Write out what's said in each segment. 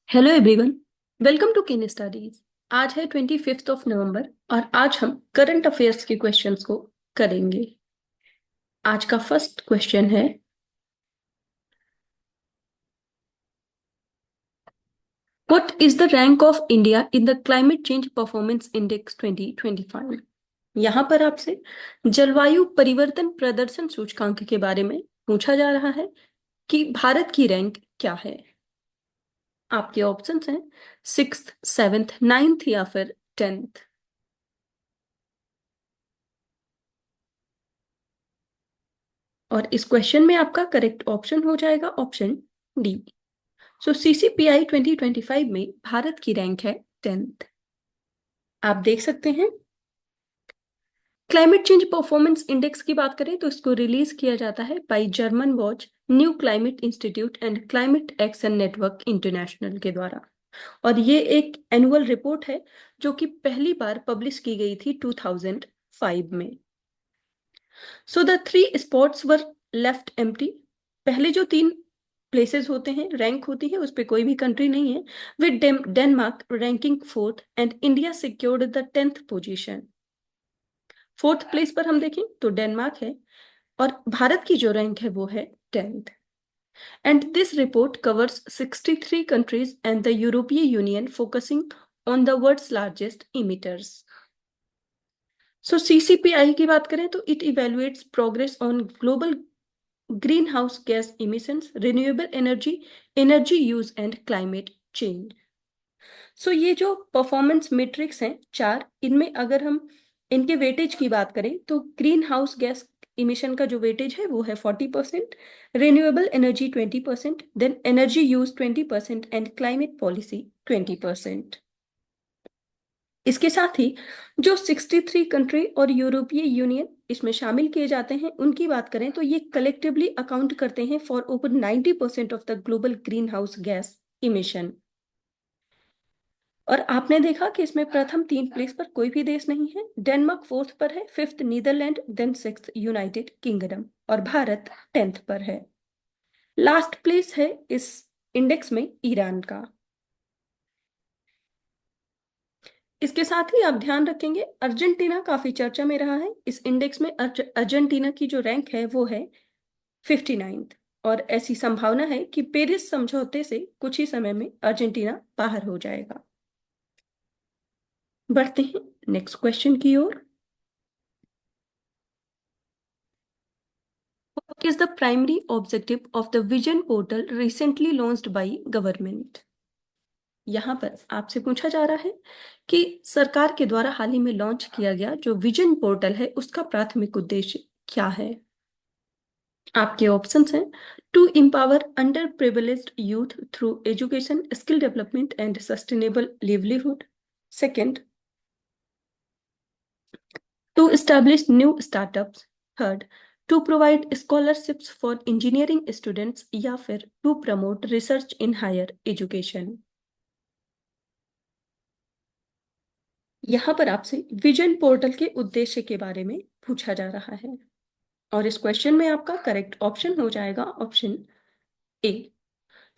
Hello everyone. Welcome to Ken Studies. आज है 25 नवंबर और आज हम करंट अफेयर्स के क्वेश्चंस को करेंगे। आज का फर्स्ट क्वेश्चन है, what is the rank of India in the climate change performance index 2025। यहाँ पर आपसे जलवायु परिवर्तन प्रदर्शन सूचकांक के बारे में पूछा जा रहा है कि भारत की रैंक क्या है। आपके ऑप्शंस हैं 6th, 7th, 9th या फिर 10th। और इस क्वेश्चन में आपका करेक्ट ऑप्शन हो जाएगा ऑप्शन डी। सो सीसीपीआई 2025 में भारत की रैंक है 10th। आप देख सकते हैं, क्लाइमेट चेंज परफॉर्मेंस इंडेक्स की बात करें तो इसको रिलीज किया जाता है by German watch, new climate institute and climate action network international के द्वारा। और ये एक एनुअल रिपोर्ट है जो कि पहली बार पब्लिश की गई थी 2005 में। So the three spots were left empty. पहले जो तीन प्लेसेस होते हैं, रैंक होती है, उस पे कोई भी कंट्री नहीं है। With Denmark ranking 4th and India secured the 10th position. 4th place पर हम देखें तो डेनमार्क है और भारत की जो रैंक है वो है 10th। And this report covers 63 countries and the European union focusing on the world's largest emitters. So CCPI की बात करें तो it evaluates progress on global green house gas emissions, renewable energy, energy use and climate change. So ये जो performance matrix हैं चार, इनमें अगर हम इनके वेटेज की बात करें तो ग्रीन हाउस गैस इमिशन का जो वेटेज है वो है 40%, renewable energy 20%, then energy use 20% and climate policy 20%। इसके साथ ही जो 63 कंट्री और यूरोपीय यूनियन इसमें शामिल किए जाते हैं उनकी बात करें तो ये कलेक्टिवली अकाउंट करते हैं for over 90% of the global green house gas emission. और आपने देखा कि इसमें प्रथम तीन प्लेस पर कोई भी देश नहीं है। डेनमार्क 4th पर है, 5th Netherlands, then 6th United kingdom और भारत 10th पर है। लास्ट प्लेस है इस इंडेक्स में ईरान का। इसके साथ ही आप ध्यान रखेंगे अर्जेंटीना काफी चर्चा में रहा है। इस इंडेक्स में अर्जेंटीना की जो रैंक है वो है 59th। और ऐसी संभावना है कि पेरिस समझौते से कुछ ही समय में अर्जेंटीना बाहर हो जाएगा। बढ़ते हैं नेक्स्ट क्वेश्चन की ओर। What is the primary objective of the vision portal recently launched by government? यहाँ पर आपसे पूछा जा रहा है कि सरकार के द्वारा हाल ही में लॉन्च किया गया जो विजन पोर्टल है उसका प्राथमिक उद्देश्य क्या है। आपके ऑप्शंस हैं to empower underprivileged youth through education, skill development and sustainable livelihood. Second, to establish new startups. Third, to provide scholarships for engineering students या फिर to promote research in higher education. यहाँ पर आपसे vision portal के उद्देश्य के बारे में पूछा जा रहा है और इस क्वेश्चन में आपका करेक्ट ऑप्शन हो जाएगा option A.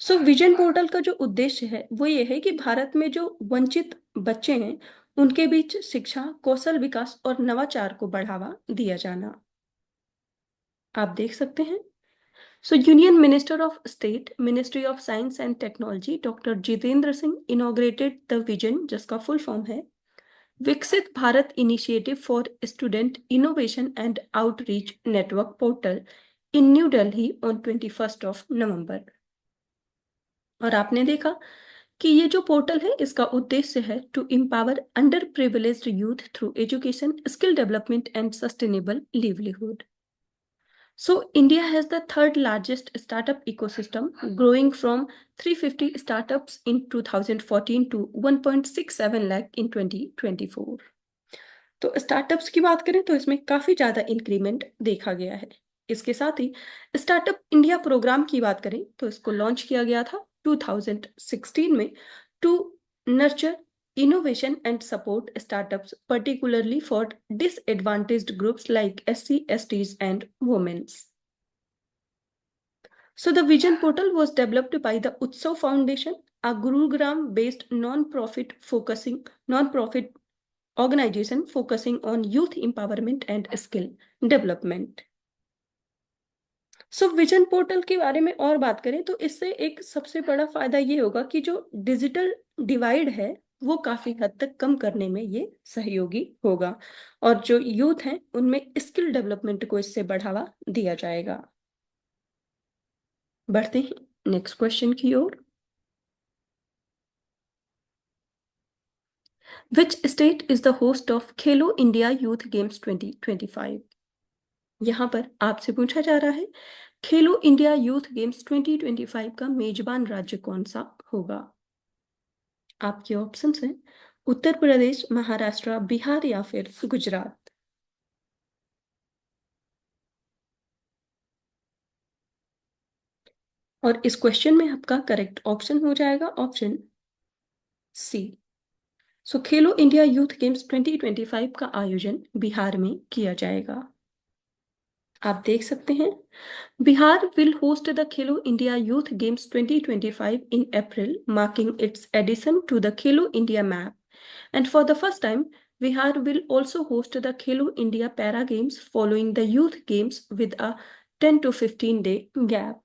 So vision portal का जो उद्देश्य है वो ये है कि भारत में जो वंचित बच्चे हैं उनके बीच शिक्षा, कौशल विकास और नवाचार को बढ़ावा दिया जाना। आप देख सकते हैं, सो union minister of state ministry of science and technology doctor Jitendra Singh inaugurated the vision, जिसका फुल फॉर्म है विकसित Bharat initiative for student innovation and outreach network portal in new Delhi on 21 नवंबर। और आपने देखा कि ये जो पोर्टल है इसका उद्देश्य है to empower underprivileged youth through education, skill development and sustainable livelihood. So India has the third largest startup ecosystem, growing from 350 startups in 2014 to 1.67 lakh in 2024। तो स्टार्टअप्स की बात करें तो इसमें काफी ज्यादा इंक्रीमेंट देखा गया है। इसके साथ ही स्टार्टअप इंडिया प्रोग्राम की बात करें तो इसको लॉन्च किया गया था 2016 में to nurture innovation and support startups, particularly for disadvantaged groups like SC, STs and women। So the Vision portal was developed by the Utsav Foundation, a Gurugram-based non-profit organization focusing on youth empowerment and skill development. So vision portal के बारे में और बात करें तो इससे एक सबसे बड़ा फायदा ये होगा कि जो डिजिटल डिवाइड है वो काफी हद तक कम करने में ये सहयोगी होगा और जो यूथ हैं उनमें स्किल डेवलपमेंट को इससे बढ़ावा दिया जाएगा। बढ़ते हैं नेक्स्ट क्वेश्चन की ओर। Which state is the host of Khelo India youth games 2025? यहाँ पर आपसे पूछा जा रहा है खेलो इंडिया यूथ गेम्स 2025 का मेजबान राज्य कौन सा होगा। आपके ऑप्शंस हैं उत्तर प्रदेश, महाराष्ट्र, बिहार या फिर गुजरात। और इस क्वेश्चन में आपका करेक्ट ऑप्शन हो जाएगा ऑप्शन सी। सो खेलो इंडिया यूथ गेम्स 2025 का आयोजन बिहार में किया जाएगा। आप देख सकते हैं Bihar will host the Khelo India Youth Games 2025 in April, marking its addition to the Khelo India map. And for the first time, Bihar will also host the Khelo India Para Games following the Youth Games with a 10 to 15-day gap.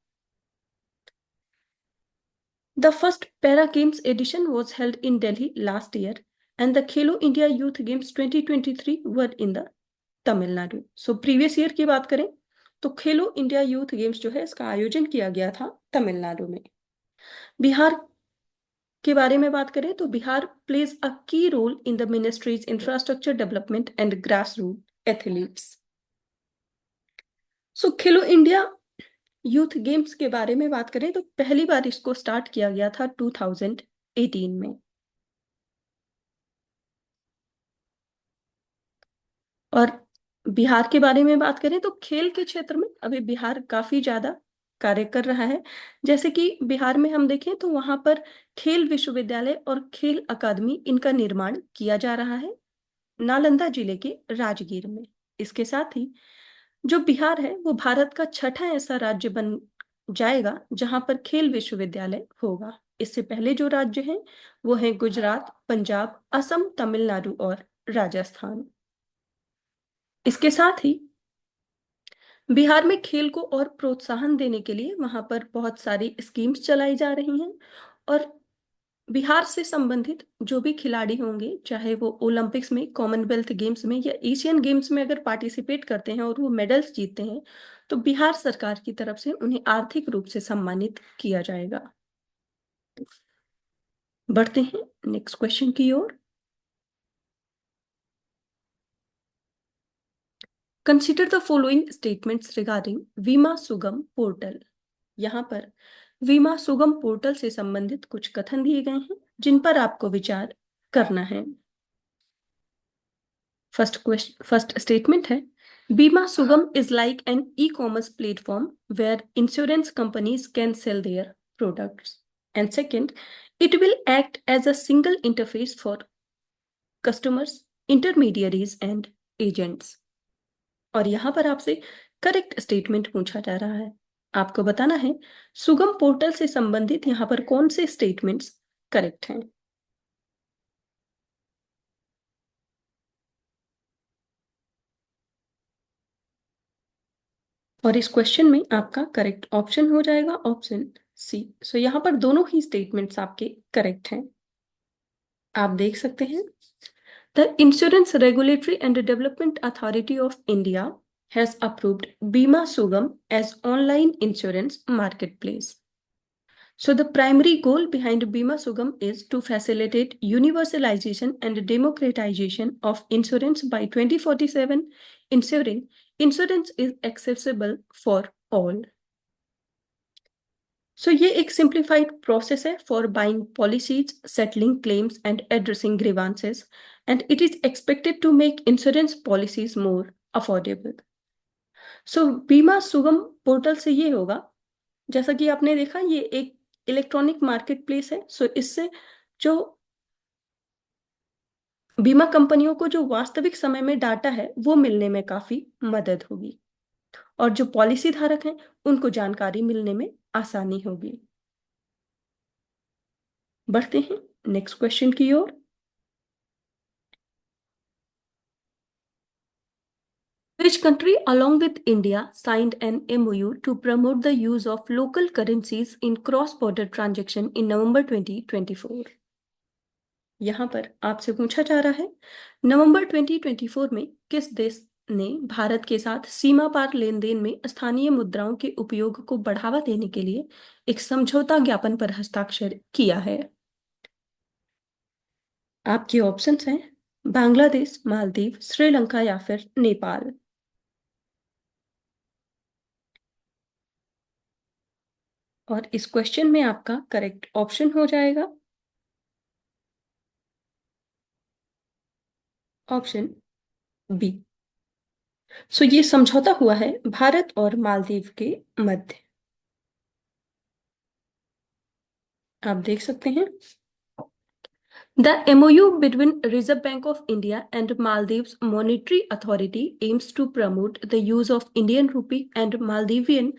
The first Para Games edition was held in Delhi last year, and the Khelo India Youth Games 2023 were in the Tamil Nadu. So previous year की बात करें तो खेलो India youth games जो है इसका आयोजन किया गया था तमिलनाडु में। बिहार के बारे में बात करें तो Bihar plays a key role in the ministry's infrastructure development and grass root athletes. So Khelo India youth games के बारे में बात करें तो पहली बार इसको स्टार्ट किया गया था 2018 में। और बिहार के बारे में बात करें तो खेल के क्षेत्र में अभी बिहार काफी ज्यादा कार्य कर रहा है। जैसे कि बिहार में हम देखें तो वहां पर खेल विश्वविद्यालय और खेल अकादमी इनका निर्माण किया जा रहा है नालंदा जिले के राजगीर में। इसके साथ ही जो बिहार है वो भारत का छठा ऐसा राज्य बन जाएगा जहां पर खेल विश्वविद्यालय होगा। इससे पहले जो राज्य हैं वो है गुजरात, पंजाब, असम, तमिलनाडु और राजस्थान। इसके साथ ही बिहार में खेल को और प्रोत्साहन देने के लिए वहां पर बहुत सारी स्कीम्स चलाई जा रही हैं और बिहार से संबंधित जो भी खिलाड़ी होंगे चाहे वो ओलंपिक्स में, कॉमनवेल्थ गेम्स में या एशियन गेम्स में अगर पार्टिसिपेट करते हैं और वो मेडल्स जीतते हैं तो बिहार सरकार की तरफ से उन्हें आर्थिक रूप से सम्मानित किया जाएगा। बढ़ते हैं नेक्स्ट क्वेश्चन की ओर। Consider the following statements regarding Bima Sugam portal. यहाँ पर बीमा सुगम पोर्टल से संबंधित कथन दिए गए हैं जिन पर आपको विचार करना है। फर्स्ट स्टेटमेंट है Bima Sugam is like an e-commerce platform where insurance companies can sell their products. And second, it will act as a single interface for customers, intermediaries and agents. और यहाँ पर आपसे करेक्ट स्टेटमेंट पूछा जा रहा है। आपको बताना है सुगम पोर्टल से संबंधित यहाँ पर कौन से स्टेटमेंट्स करेक्ट हैं। और इस क्वेश्चन में आपका करेक्ट ऑप्शन हो जाएगा ऑप्शन सी। सो यहाँ पर दोनों ही स्टेटमेंट्स आपके करेक्ट हैं। आप देख सकते हैं the insurance regulatory and development authority of India has approved Bima Sugam as online insurance marketplace. So the primary goal behind Bima Sugam is to facilitate universalization and democratization of insurance by 2047, ensuring insurance is accessible for all. So ये एक simplified process है for buying policies, settling claims and addressing grievances, and it is expected to make insurance policies more affordable. सो बीमा Sugam portal से ये होगा, जैसा कि आपने देखा ये एक इलेक्ट्रॉनिक मार्केट प्लेस है। सो इससे जो बीमा कंपनियों को जो वास्तविक समय में डाटा है वो मिलने में काफी मदद होगी और जो पॉलिसी धारक हैं उनको जानकारी मिलने में आसानी होगी। बढ़ते हैं नेक्स्ट क्वेश्चन की ओर। Which country, along with India, signed an MOU to promote the use of local currencies in cross-border transaction in November 2024? यहाँ पर आपसे पूछा जा रहा है, नवंबर 2024 में किस देश ने भारत के साथ सीमा पार लेन देन में स्थानीय मुद्राओं के उपयोग को बढ़ावा देने के लिए एक समझौता ज्ञापन पर हस्ताक्षर किया है? आपके ऑप्शंस हैं बांग्लादेश, मालदीव, श्रीलंका या फिर नेपाल। और इस क्वेश्चन में आपका करेक्ट ऑप्शन हो जाएगा ऑप्शन बी। सो ये समझौता हुआ है भारत और मालदीव के मध्य। आप देख सकते हैं, The MOU between Reserve Bank of India and Maldives Monetary Authority aims to promote the use of Indian rupee and Maldivian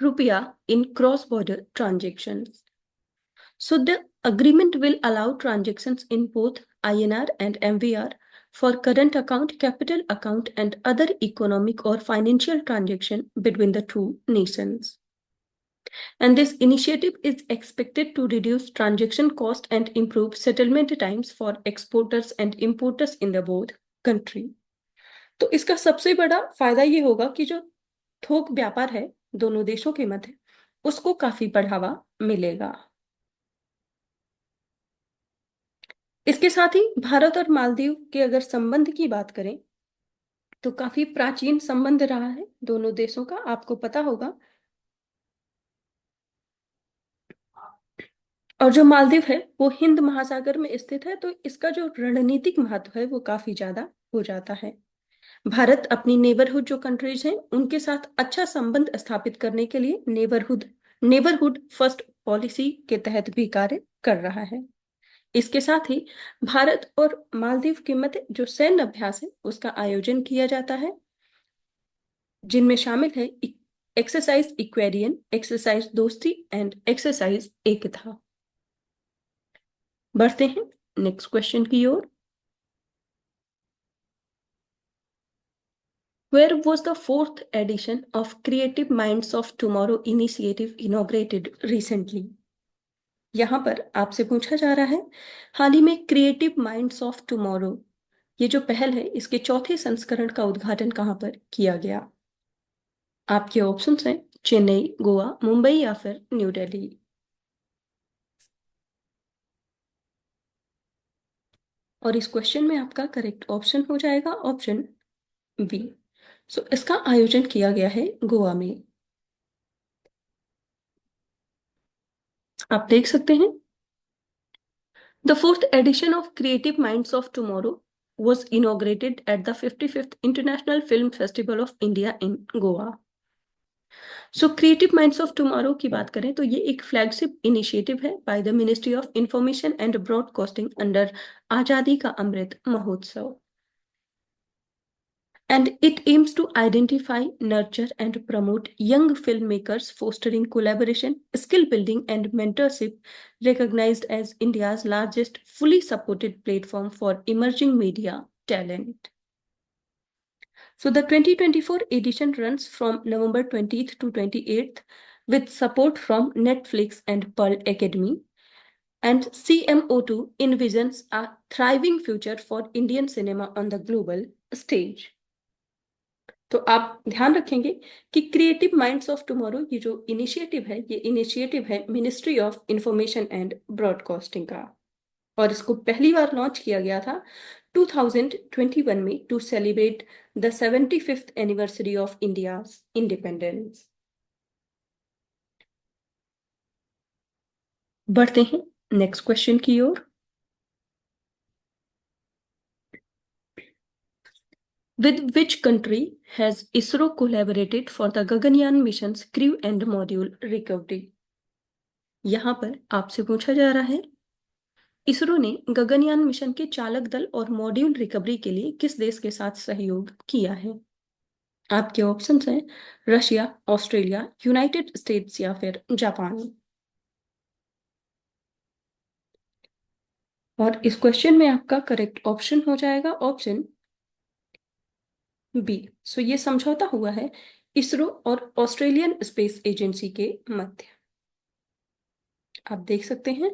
rupiah in cross-border transactions. So the agreement will allow transactions in both INR and MVR for current account, capital account, and other economic or financial transaction between the two nations. And this initiative is expected to reduce transaction cost and improve settlement times for exporters and importers in the both country. तो इसका सबसे बड़ा फायदा ये होगा कि जो थोक व्यापार है दोनों देशों के मध्य, उसको काफी बढ़ावा मिलेगा। इसके साथ ही भारत और मालदीव के अगर संबंध की बात करें तो काफी प्राचीन संबंध रहा है दोनों देशों का, आपको पता होगा। और जो मालदीव है वो हिंद महासागर में स्थित है, तो इसका जो रणनीतिक महत्व है वो काफी ज्यादा हो जाता है। भारत अपनी नेबरहुड जो कंट्रीज हैं उनके साथ अच्छा संबंध स्थापित करने के लिए नेबरहुड फर्स्ट पॉलिसी के तहत भी कार्य कर रहा है। इसके साथ ही भारत और मालदीव के मध्य जो सैन्य अभ्यास है उसका आयोजन किया जाता है, जिनमें शामिल है एक्सरसाइज इक्वेरियन, एक्सरसाइज दोस्ती एंड एक्सरसाइज एकता। बढ़ते हैं नेक्स्ट क्वेश्चन की ओर। Where was the fourth edition of Creative Minds of Tomorrow initiative inaugurated recently? यहाँ पर आपसे पूछा जा रहा है, हाल ही में क्रिएटिव माइंड्स ऑफ टुमारो ये जो पहल है इसके चौथे संस्करण का उद्घाटन कहाँ पर किया गया? आपके ऑप्शंस हैं चेन्नई, गोवा, मुंबई या फिर न्यू दिल्ली। और इस क्वेश्चन में आपका करेक्ट ऑप्शन हो जाएगा ऑप्शन बी। सो इसका आयोजन किया गया है गोवा में। आप देख सकते हैं, The fourth edition of Creative Minds of Tomorrow was inaugurated at the 55th International Film Festival of India in Goa. So creative minds of tomorrow की बात करें तो ये एक फ्लैगशिप इनिशिएटिव है by the ministry of information and broadcasting under आजादी का Amrit Mahotsav. And it aims to identify, nurture, and promote young filmmakers, fostering collaboration, skill building, and mentorship, recognized as India's largest fully supported platform for emerging media talent. So the 2024 edition runs from November 20th to 28th with support from Netflix and Pearl Academy. And CMO2 envisions a thriving future for Indian cinema on the global stage. तो आप ध्यान रखेंगे कि creative minds of tomorrow ये जो initiative है ये initiative है ministry of information and broadcasting का, और इसको पहली बार लॉन्च किया गया था 2021 में to celebrate the 75th anniversary of India's independence. बढ़ते हैं नेक्स्ट क्वेश्चन की ओर। With which country has ISRO collaborated for the Gaganyaan mission's crew and module recovery? यहाँ पर आपसे पूछा जा रहा है, इसरो ने गगनयान मिशन के चालक दल और मॉड्यूल रिकवरी के लिए किस देश के साथ सहयोग किया है? आपके ऑप्शंस हैं रशिया, ऑस्ट्रेलिया, यूनाइटेड स्टेट्स या फिर जापान। और इस क्वेश्चन में आपका करेक्ट ऑप्शन हो जाएगा ऑप्शन बी। सो ये समझौता हुआ है इसरो और ऑस्ट्रेलियन स्पेस एजेंसी के मध्य। आप देख सकते हैं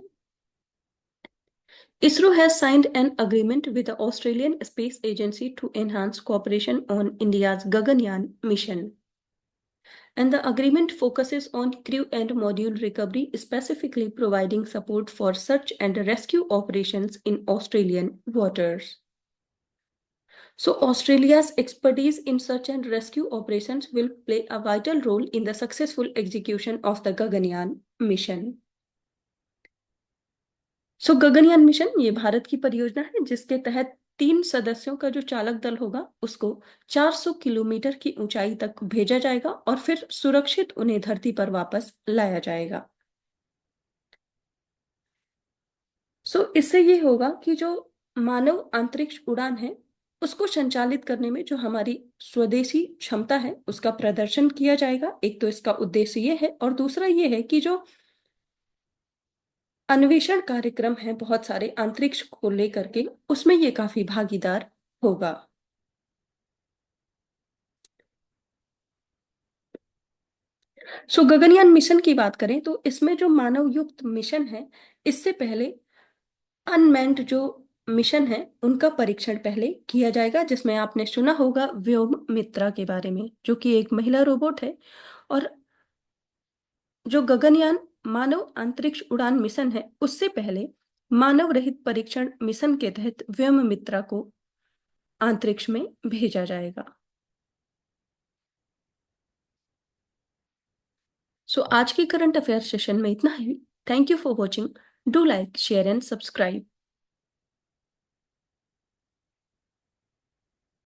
ISRO has signed an agreement with the Australian Space Agency to enhance cooperation on India's Gaganyaan mission. And the agreement focuses on crew and module recovery, specifically providing support for search and rescue operations in Australian waters. So, Australia's expertise in search and rescue operations will play a vital role in the successful execution of the Gaganyaan mission. Gaganyaan mission ये भारत की परियोजना है जिसके तहत 3 सदस्यों का जो चालक दल होगा उसको 400 किलोमीटर की ऊंचाई तक भेजा जाएगा और फिर सुरक्षित उन्हें धरती पर वापस लाया जाएगा। इससे ये होगा कि जो मानव अंतरिक्ष उड़ान है उसको संचालित करने में जो हमारी स्वदेशी क्षमता है उसका प्रदर्शन किया जाएगा। एक तो इसका उद्देश्य ये है और दूसरा ये है कि जो अन्वेषण कार्यक्रम है बहुत सारे अंतरिक्ष को लेकर के उसमें ये काफी भागीदार होगा। गगनयान मिशन की बात करें तो इसमें जो मानव युक्त मिशन है इससे पहले अनमैन्ड जो मिशन है उनका परीक्षण पहले किया जाएगा, जिसमें आपने सुना होगा व्योम मित्रा के बारे में जो कि एक महिला रोबोट है। और जो गगनयान मानव अंतरिक्ष उड़ान मिशन है उससे पहले मानव रहित परीक्षण मिशन के तहत व्योम मित्रा को अंतरिक्ष में भेजा जाएगा। आज के करंट अफेयर सेशन में इतना ही। Thank you for watching. Do like, share and subscribe.